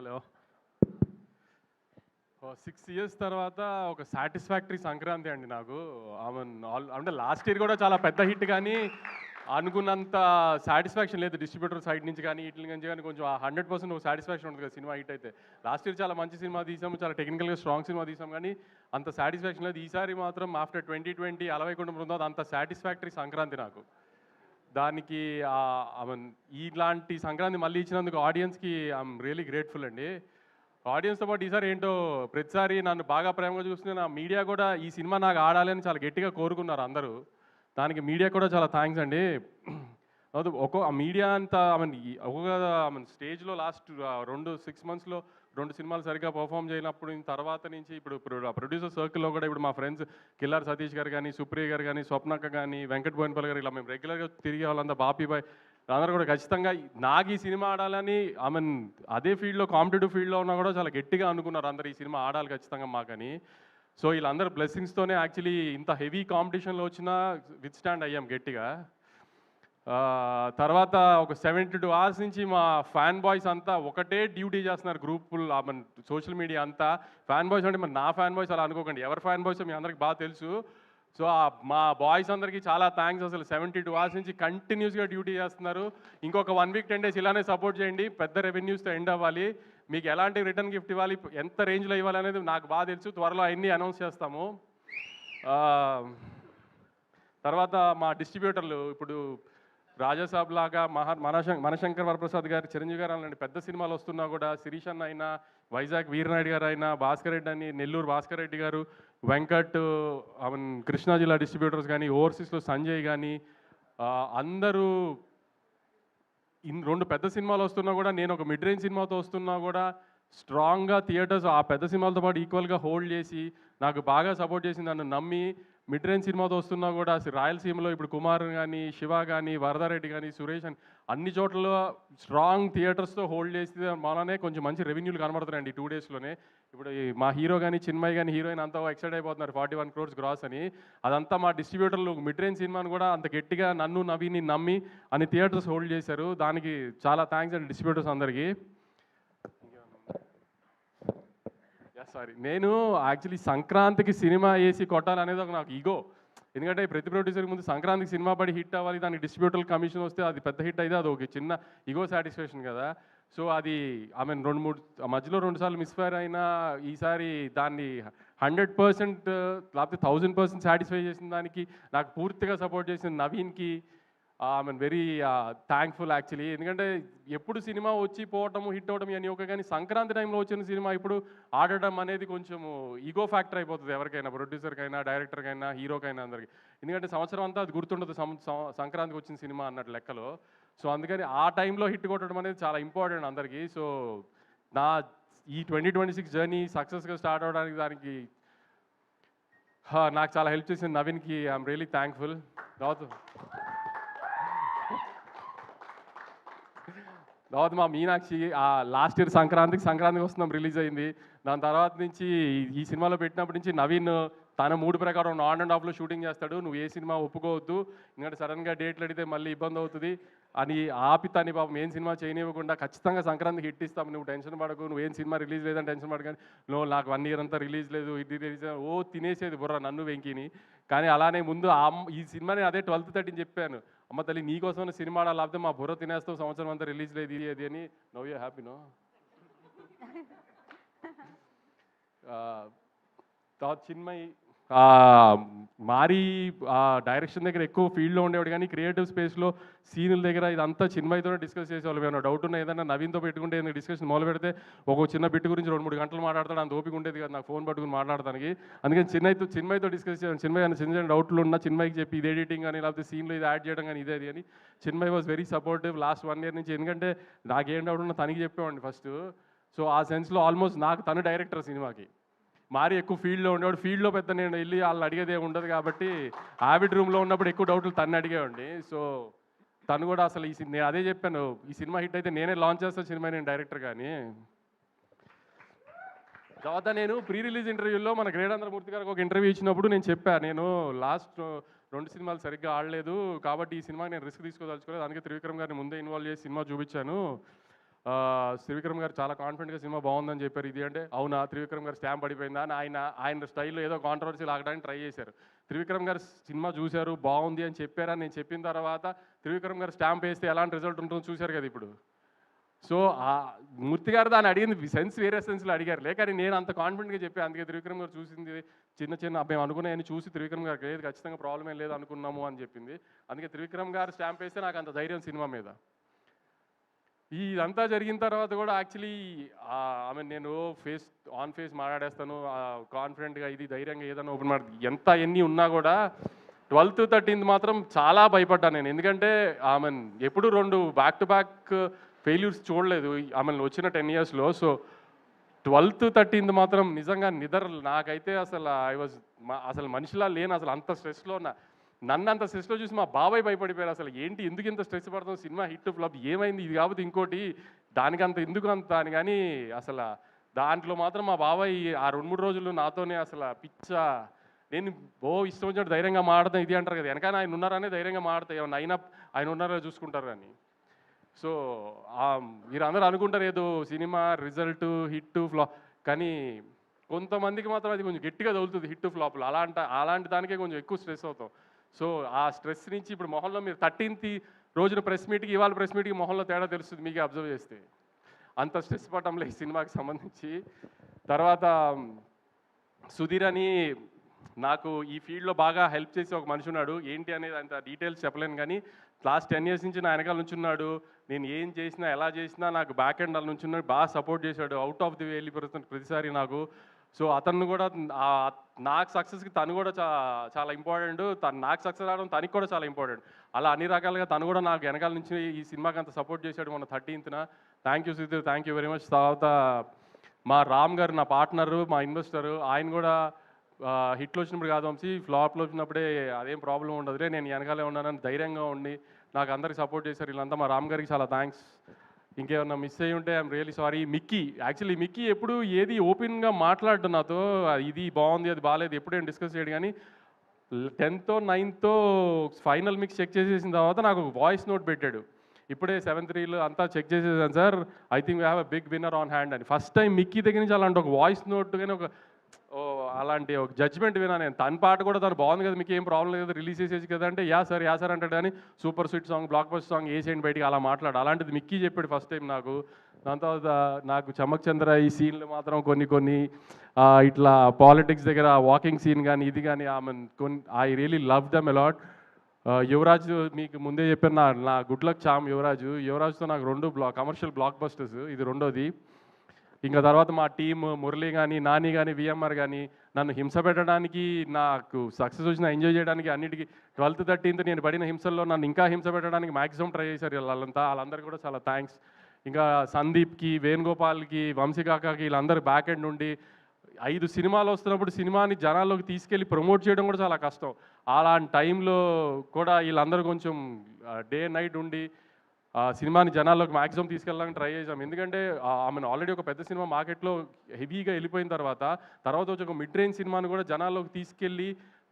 Hello. 6 years తర్వాత ఒక satisfactory Sankranti అండి నాకు. అంటే లాస్ట్ ఇయర్ కూడా చాలా పెద్ద హిట్, కానీ అనుకున్నంత సాటిస్ఫాక్షన్ లేదు డిస్ట్రిబ్యూటర్ సైడ్ నుంచి కానీ వీటి నుంచి కానీ. కొంచెం 100% ఒక సాటిస్ఫాక్షన్ ఉంటుంది కదా సినిమా హిట్ అయితే. లాస్ట్ ఇయర్ చాలా మంచి సినిమా తీసాము, చాలా టెక్నికల్గా స్ట్రాంగ్ సినిమా తీసాం, కానీ అంత సాటిస్ఫాక్షన్ లేదు. ఈసారి మాత్రం ఆఫ్టర్ 2020 అలవై కుటుంబం అంత సాటిస్ఫాక్టరీ సంక్రాంతి నాకు. దానికి ఇలాంటి సంక్రాంతి మళ్ళీ ఇచ్చినందుకు ఆడియన్స్కి ఐఎమ్ రియలీ గ్రేట్ఫుల్ అండి. ఆడియన్స్తో పాటు ఈసారి ఏంటో ప్రతిసారి నన్ను బాగా ప్రేమగా చూస్తున్న నా మీడియా కూడా ఈ సినిమా నాకు ఆడాలి అని చాలా గట్టిగా కోరుకున్నారు అందరూ. దానికి మీడియా కూడా చాలా థ్యాంక్స్ అండి. ఆ మీడియా అంతా ఒక్కొక్క స్టేజ్లో లాస్ట్ 6 monthsలో 2 సినిమాలు సరిగ్గా పర్ఫామ్ చేయనప్పుడు తర్వాత నుంచి ఇప్పుడు ప్రొడ్యూసర్ సర్కిల్లో కూడా ఇప్పుడు మా ఫ్రెండ్స్ కిల్లార్ సతీష్ గారు కానీ, సుప్రియ గారు కానీ, స్వప్నక్క కానీ, వెంకట్ బోయినపల్లి గారు, ఇలా మేము రెగ్యులర్గా తిరిగే వాళ్ళంతా, బాపీ బాయ్ అందరూ కూడా ఖచ్చితంగా నాకు ఈ సినిమా ఆడాలని అదే ఫీల్డ్లో కాంపిటేటివ్ ఫీల్డ్లో ఉన్నా కూడా చాలా గట్టిగా అనుకున్నారు అందరు ఈ సినిమా ఆడాలి ఖచ్చితంగా మాకని. సో వీళ్ళందరూ బ్లెస్సింగ్స్తోనే యాక్చువల్లీ ఇంత హెవీ కాంపిటీషన్లో వచ్చినా విత్ స్టాండ్ అయ్యాం గట్టిగా. తర్వాత ఒక 72 hours నుంచి మా ఫ్యాన్ బాయ్స్ అంతా ఒకటే డ్యూటీ చేస్తున్నారు గ్రూపులు, సోషల్ మీడియా అంతా. ఫ్యాన్ బాయ్స్ అంటే మరి నా ఫ్యాన్ బాయ్స్ అలా అనుకోకండి, ఎవరి ఫ్యాన్ బాయ్స్ మీ అందరికి బాగా తెలుసు. సో మా బాయ్స్ అందరికీ చాలా థ్యాంక్స్. అసలు 72 hours నుంచి కంటిన్యూస్గా డ్యూటీ చేస్తున్నారు. ఇంకొక 1 week 10 days ఇలానే సపోర్ట్ చేయండి. పెద్ద రెవెన్యూస్తో ఎండ్ అవ్వాలి. మీకు ఎలాంటి రిటర్న్ గిఫ్ట్ ఇవ్వాలి, ఎంత రేంజ్లో ఇవ్వాలి అనేది నాకు బాగా తెలుసు. త్వరలో అన్నీ అనౌన్స్ చేస్తాము. తర్వాత మా డిస్ట్రిబ్యూటర్లు ఇప్పుడు రాజాసాబ్ లాగా మనశంకర్ వరప్రసాద్ గారు, చిరంజీవి గారు అలాంటి పెద్ద సినిమాలు వస్తున్నా కూడా, శిరీష్ అన్న అయినా, వైజాగ్ వీరనాయుడు గారు అయినా, భాస్కర్ రెడ్డి అని, నెల్లూరు భాస్కర్ రెడ్డి గారు, వెంకట్, కృష్ణా జిల్లా డిస్ట్రిబ్యూటర్స్ కానీ, ఓవర్సీస్లో సంజయ్ కానీ, అందరూ 2 పెద్ద సినిమాలు వస్తున్నా కూడా, నేను ఒక మిడ్ రేంజ్ సినిమాతో వస్తున్నా కూడా స్ట్రాంగ్గా థియేటర్స్ ఆ పెద్ద సినిమాలతో పాటు ఈక్వల్గా హోల్డ్ చేసి నాకు బాగా సపోర్ట్ చేసి నన్ను నమ్మి మిడ్ రేంజ్ సినిమాతో వస్తున్నా కూడా రాయలసీమలో ఇప్పుడు కుమార్ కానీ, శివ కానీ, వరదారెడ్డి కానీ, సురేష్ అని అన్ని చోట్ల స్ట్రాంగ్ థియేటర్స్తో హోల్డ్ చేసి మననే కొంచెం మంచి రెవెన్యూలు కనబడుతున్నాయండి 2 daysలోనే. ఇప్పుడు మా హీరో కానీ, చిన్మయ్ కానీ, హీరోయిన్ అంతా ఎక్సైట్ అయిపోతున్నారు 41 crores గ్రాస్ అని. అదంతా మా డిస్ట్రిబ్యూటర్లు మిడ్ రేంజ్ సినిమాను కూడా అంత గట్టిగా నన్ను నవీని నమ్మి అన్ని థియేటర్స్ హోల్డ్ చేశారు. దానికి చాలా థ్యాంక్స్ అండి డిస్ట్రిబ్యూటర్స్ అందరికీ. సారీ, నేను యాక్చువల్లీ సంక్రాంతికి సినిమా వేసి కొట్టాలనేది ఒక నాకు ఈగో. ఎందుకంటే ప్రతి ప్రొడ్యూసర్కి ముందు సంక్రాంతికి సినిమా పడి హిట్ అవ్వాలి, దానికి డిస్ట్రిబ్యూటర్ కమిషన్ వస్తే అది పెద్ద హిట్ అయితే అది ఒక చిన్న ఈగో సాటిస్ఫాక్షన్ కదా. సో అది మధ్యలో 2 సార్లు మిస్ఫైర్ అయినా ఈసారి దాన్ని 100% లేకపోతే 1000% సాటిస్ఫై చేసిన దానికి నాకు పూర్తిగా సపోర్ట్ చేసిన నవీన్కి వెరీ థ్యాంక్ఫుల్ యాక్చువల్లీ. ఎందుకంటే ఎప్పుడు సినిమా వచ్చి పోవటము, హిట్ అవ్వడం అని ఓకే, కానీ సంక్రాంతి టైంలో వచ్చిన సినిమా ఇప్పుడు ఆడడం అనేది కొంచెము ఈగో ఫ్యాక్టర్ అయిపోతుంది ఎవరికైనా, ప్రొడ్యూసర్కైనా, డైరెక్టర్కైనా, హీరోకైనా అందరికి. ఎందుకంటే సంవత్సరం అంతా అది గుర్తుండదు సంక్రాంతికి వచ్చిన సినిమా అన్నట్టు లెక్కలో. సో అందుకని ఆ టైంలో హిట్ కొట్టడం అనేది చాలా ఇంపార్టెంట్ అందరికీ. సో నా ఈ 2026 జర్నీ సక్సెస్గా స్టార్ట్ అవ్వడానికి దానికి నాకు చాలా హెల్ప్ చేసిన నవీన్కి ఐఎమ్ రియలీ థ్యాంక్ఫుల్. తర్వాత మా మీనాక్షి లాస్ట్ ఇయర్ సంక్రాంతికి వస్తున్నాం రిలీజ్ అయింది. దాని తర్వాత నుంచి ఈ సినిమాలో పెట్టినప్పటి నుంచి నవీన్ తన మూడు ప్రకారం ఆన్ అండ్ ఆఫ్లో షూటింగ్ చేస్తాడు. నువ్వు ఏ సినిమా ఒప్పుకోవద్దు, ఎందుకంటే సడన్గా డేట్లు అడిగితే మళ్ళీ ఇబ్బంది అవుతుంది అని ఆపి తని పాపం ఏం సినిమా చేయనివ్వకుండా ఖచ్చితంగా సంక్రాంతికి హిట్ ఇస్తాం, నువ్వు టెన్షన్ పడకు, నువ్వు ఏం సినిమా రిలీజ్ లేదని టెన్షన్ పడకు. నువ్వు నాకు 1 year అంతా రిలీజ్ లేదు, ఇది రిలీజ్ తినేసేది బుర్ర నన్ను వెంకిని. కానీ అలానే ముందు ఈ సినిమాని అదే 12:30 చెప్పాను, అమ్మ తల్లి నీకోసం సినిమా లేకపోతే మా బుర్ర తినేస్తావు, సంవత్సరం అంతా రిలీజ్ లేదు ఇది అది అని. Now you హ్యాపీనో. చిన్మయ్ మారి డైరెక్షన్ దగ్గర ఎక్కువ ఫీల్డ్లో ఉండేవాడు, కానీ క్రియేటివ్ స్పేస్లో సీనుల దగ్గర ఇదంతా చిన్మయ్తోనే డిస్కస్ చేసేవాళ్ళు. ఏమైనా డౌట్ ఉన్నా ఏదైనా నవీన్తో పెట్టుకుంటే ఏదైనా డిస్కషన్ మొదలు పెడితే ఒక చిన్న బిట్ గురించి 2-3 గంటలు మాట్లాడతాడు. అంత ఓపిక ఉండేది కదా నాకు ఫోన్ పట్టుకుని మాట్లాడడానికి. అందుకని చిన్మయ్తో డిస్కస్ చేయాలి. చిన్మయ్ అని చిన్న డౌట్లు ఉన్నా చిన్మయ్కి చెప్పి ఇది ఎడిటింగ్ కానీ లేకపోతే సీన్లో ఇది యాడ్ చేయడం కానీ ఇదే అది అని. Chinmay was very supportive last 1 year నుంచి. ఎందుకంటే నాకేం డౌట్ ఉన్నా తనకి చెప్పేవాడిని ఫస్ట్. సో ఆ సెన్స్లో ఆల్మోస్ట్ నాకు తను డైరెక్టర్ సినిమాకి. మారి ఎక్కువ ఫీల్డ్లో ఉండేవాడు, ఫీల్డ్లో పెద్ద నేను వెళ్ళి వాళ్ళని అడిగేదే ఉండదు కాబట్టి ఆవిడ్ రూమ్లో ఉన్నప్పుడు ఎక్కువ డౌట్లు తను అడిగేవాడిని. సో తను కూడా అసలు నేను అదే చెప్పాను, ఈ సినిమా హిట్ అయితే నేనే లాంచ్ చేస్తాను సినిమా, నేను డైరెక్టర్ కానీ. తర్వాత నేను ప్రీ రిలీజ్ ఇంటర్వ్యూలో మన గ్రేడాంధ్రమూర్తి గారికి ఒక ఇంటర్వ్యూ ఇచ్చినప్పుడు నేను చెప్పాను, నేను లాస్ట్ 2 సినిమాలు సరిగ్గా ఆడలేదు కాబట్టి ఈ సినిమా నేను రిస్క్ తీసుకోదలుచుకోలేదు, అందుకే త్రివిక్రమ్ గారిని ముందే ఇన్వాల్వ్ చేసి సినిమా చూపించాను. త్రివిక్రమ్ గారు చాలా కాన్ఫిడెంట్గా సినిమా బాగుందని చెప్పారు. ఇది అంటే అవునా త్రివిక్రమ్ గారు స్టాంప్ పడిపోయిందా అని ఆయన స్టైల్లో ఏదో కాంట్రవర్సీ లాగడానికి ట్రై చేశారు. త్రివిక్రమ్ గారు సినిమా చూశారు బాగుంది అని చెప్పారని నేను చెప్పిన తర్వాత త్రివిక్రమ్ గారు స్టాంప్ వేస్తే ఎలాంటి రిజల్ట్ ఉంటుందో చూశారు కదా ఇప్పుడు. సో మూర్తి గారు దాన్ని అడిగింది సెన్స్ వేరే సెన్స్లో అడిగారు కానీ నేను అంత కాన్ఫిడెంట్గా చెప్పాను. అందుకే త్రివిక్రమ్ గారు చూసింది చిన్న మేము అనుకున్నాయని చూసి త్రివిక్రమ్ గారికి లేదు ఖచ్చితంగా ప్రాబ్లం ఏం లేదు అనుకున్నాము అని చెప్పింది. అందుకే త్రివిక్రమ్ గారు స్టాంప్ వేస్తే నాకు అంత ధైర్యం సినిమా మీద. ఇదంతా జరిగిన తర్వాత కూడా యాక్చువల్లీ నేను ఆన్ ఫేస్ మాట్లాడేస్తాను కాన్ఫిడెంట్గా ఇది ధైర్యంగా ఏదైనా ఓపెన్ ఎన్ని ఉన్నా కూడా 12th 13th మాత్రం చాలా భయపడ్డాను నేను. ఎందుకంటే ఎప్పుడు 2 బ్యాక్ టు బ్యాక్ ఫెయిల్యూర్స్ చూడలేదు వచ్చిన 10 yearsలో. సో 12th 13th మాత్రం నిజంగా నాకైతే అసలు మనిషిలా లేను. అసలు అంత స్ట్రెస్లో నన్ను అంత స్ట్రెస్లో చూసి మా బాబాయ్ భయపడిపోయారు. అసలు ఏంటి ఎందుకు ఇంత స్ట్రెస్ పడుతుంది, సినిమా హిట్ ఫ్లాప్ ఏమైంది, ఇది కాకపోతే ఇంకోటి దానికంత ఎందుకు అంత అని. కానీ అసలు దాంట్లో మాత్రం మా బాబాయ్ ఆ 2-3 రోజులు నాతోనే నేను ఇష్టం వచ్చినట్టు ధైర్యంగా మాడతాను ఇది అంటారు కదా, వెనకాల ఆయన ఉన్నారనే ధైర్యంగా మాడతాయి ఏమన్నా అయినా ఆయన ఉన్నారో చూసుకుంటారు అని. సో మీరు అందరూ అనుకుంటారు ఏదో సినిమా రిజల్ట్ హిట్ ఫ్లాప్, కానీ కొంతమందికి మాత్రం అది కొంచెం గట్టిగా తగులుతుంది హిట్ ఫ్లాప్లు. అలాంటి దానికే కొంచెం ఎక్కువ స్ట్రెస్ అవుతాం. సో ఆ స్ట్రెస్ నుంచి ఇప్పుడు మొహంలో మీరు 13th రోజున ప్రెస్ మీట్కి ఇవాళ ప్రెస్ మీట్కి మొహంలో తేడా తెలుస్తుంది మీకే అబ్జర్వ్ చేస్తే. అంత స్ట్రెస్ పడటంలో ఈ సినిమాకి సంబంధించి. తర్వాత సుధీర్ అని నాకు ఈ ఫీల్డ్లో బాగా హెల్ప్ చేసి ఒక మనిషి ఉన్నాడు. ఏంటి అనేది అంత డీటెయిల్స్ చెప్పలేను కానీ లాస్ట్ 10 years నుంచి నా వెనకాల నుంచి ఉన్నాడు. నేను ఏం చేసినా ఎలా చేసినా నాకు బ్యాక్ ఎండ్ అలా నుంచి ఉన్నాడు, బాగా సపోర్ట్ చేశాడు. అవుట్ ఆఫ్ ది వే వెళ్ళిపోతుంది ప్రతిసారి నాకు. సో అతను కూడా నాకు సక్సెస్కి తను కూడా చాలా ఇంపార్టెంట్, నాకు సక్సెస్ రావడం తనకి కూడా చాలా ఇంపార్టెంట్. అలా అన్ని రకాలుగా తను కూడా నాకు వెనకాల నుంచి ఈ సినిమాకి అంత సపోర్ట్ చేశాడు మొన్న 13th. Thank you Sudheer, thank you very much. తర్వాత మా రామ్ గారు నా పార్ట్నరు, మా ఇన్వెస్టరు, ఆయన కూడా హిట్లు వచ్చినప్పుడు కాదు వంశీ ఫ్లాప్లో వచ్చినప్పుడే అదేం ప్రాబ్లం ఉండదులే నేను వెనకాలే ఉన్నానని ధైర్యంగా ఉండి నాకు అందరికి సపోర్ట్ చేశారు. వీళ్ళంతా మా రామ్ గారికి చాలా థ్యాంక్స్. ఇంకేమన్నా మిస్ అయ్యి ఉంటే ఐఎమ్ రియలీ సారీ. మిక్కీ ఎప్పుడు ఏది ఓపెన్గా మాట్లాడు నాతో, ఇది బాగుంది అది బాగాలేదు ఎప్పుడేం డిస్కస్ చేయడు. కానీ 10th 9th final mix check చేసేసిన తర్వాత నాకు ఒక వాయిస్ నోట్ పెట్టాడు. ఇప్పుడే 7-3 అంతా చెక్ చేసేసాను sir, I think we have a big winner on hand అని. ఫస్ట్ టైం మిక్కీ దగ్గర నుంచి అలాంటి ఒక వాయిస్ నోట్ కానీ అలాంటి ఒక జడ్జ్మెంట్ వినా నేను. తన పాట కూడా తను బాగుంది కదా, మీకు ఏం ప్రాబ్లం లేదు రిలీజ్ చేసేసి కదా అంటే యా సార్ అంటాడు. కానీ super sweet song block buster song వేసేయండి బయటికి అలా మాట్లాడు. అలాంటిది మిక్కీ చెప్పాడు ఫస్ట్ టైం నాకు. దాని తర్వాత నాకు చమక్ చంద్ర ఈ సీన్లు మాత్రం కొన్ని ఇట్లా పాలిటిక్స్ దగ్గర వాకింగ్ సీన్ కానీ ఇది కానీ I really love them a lot. Yuvraj మీకు ముందే చెప్పాను నా గుడ్ లక్ చామ్ యువరాజ్తో నాకు 2 కమర్షియల్ బ్లాక్ బస్టర్స్, ఇది రెండోది. ఇంకా తర్వాత మా టీమ్ మురళి కానీ నాని కానీ విఎంఆర్ కానీ నన్ను హింస పెట్టడానికి, నాకు సక్సెస్ వచ్చిన ఎంజాయ్ చేయడానికి అన్నిటికీ 12th 13th నేను పడిన హింసల్లో నన్ను ఇంకా హింస పెట్టడానికి మ్యాక్సిమం ట్రై చేశారు వాళ్ళందరికీ కూడా చాలా థ్యాంక్స్. ఇంకా సందీప్కి, వేణుగోపాల్కి, వంశీకాకాకి వీళ్ళందరూ బ్యాక్ ఎండ్ నుండి 5 సినిమాలు వస్తున్నప్పుడు సినిమాని జనాల్లోకి తీసుకెళ్ళి ప్రమోట్ చేయడం కూడా చాలా కష్టం. అలాంటి టైంలో కూడా వీళ్ళందరూ కొంచెం డే నైట్ ఉండి సినిమాని జనాల్లోకి మ్యాక్సిమం తీసుకెళ్ళడానికి ట్రై చేసాం. ఎందుకంటే ఆల్రెడీ ఒక పెద్ద సినిమా మార్కెట్లో హెవీగా వెళ్ళిపోయిన తర్వాత వచ్చి ఒక మిడ్ రేంజ్ సినిమాని కూడా జనాల్లోకి తీసుకెళ్ళి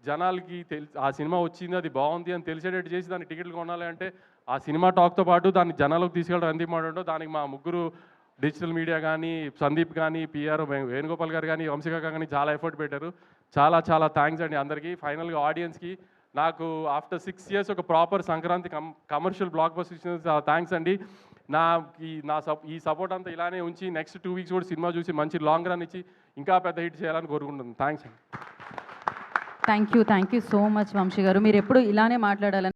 జనాలకి ఆ సినిమా వచ్చింది అది బాగుంది అని తెలిసేటట్టు చేసి దాన్ని టికెట్లు కొనాలి అంటే ఆ సినిమా టాక్తో పాటు దాన్ని జనాల్లోకి తీసుకెళ్ళడం ఎంత ఇంపార్టెంటో దానికి మా ముగ్గురు డిజిటల్ మీడియా కానీ సందీప్ కానీ పిఆర్ వేణుగోపాల్ గారు కానీ వంశీకాక కానీ చాలా ఎఫర్ట్ పెట్టారు. చాలా థ్యాంక్స్ అండి అందరికీ. ఫైనల్గా ఆడియన్స్కి నాకు ఆఫ్టర్ 6 years ఒక proper Sankranti commercial block buster ఇచ్చిన చాలా థ్యాంక్స్ అండి. ఈ సపోర్ట్ అంతా ఇలానే ఉంచి నెక్స్ట్ 2 weeks కూడా సినిమా చూసి మంచి లాంగ్ రన్ ఇచ్చి ఇంకా పెద్ద హిట్ చేయాలని కోరుకుంటున్నాను. థ్యాంక్స్ అండి. Thank you so much Vamshi గారు. మీరు ఎప్పుడు ఇలానే మాట్లాడాలని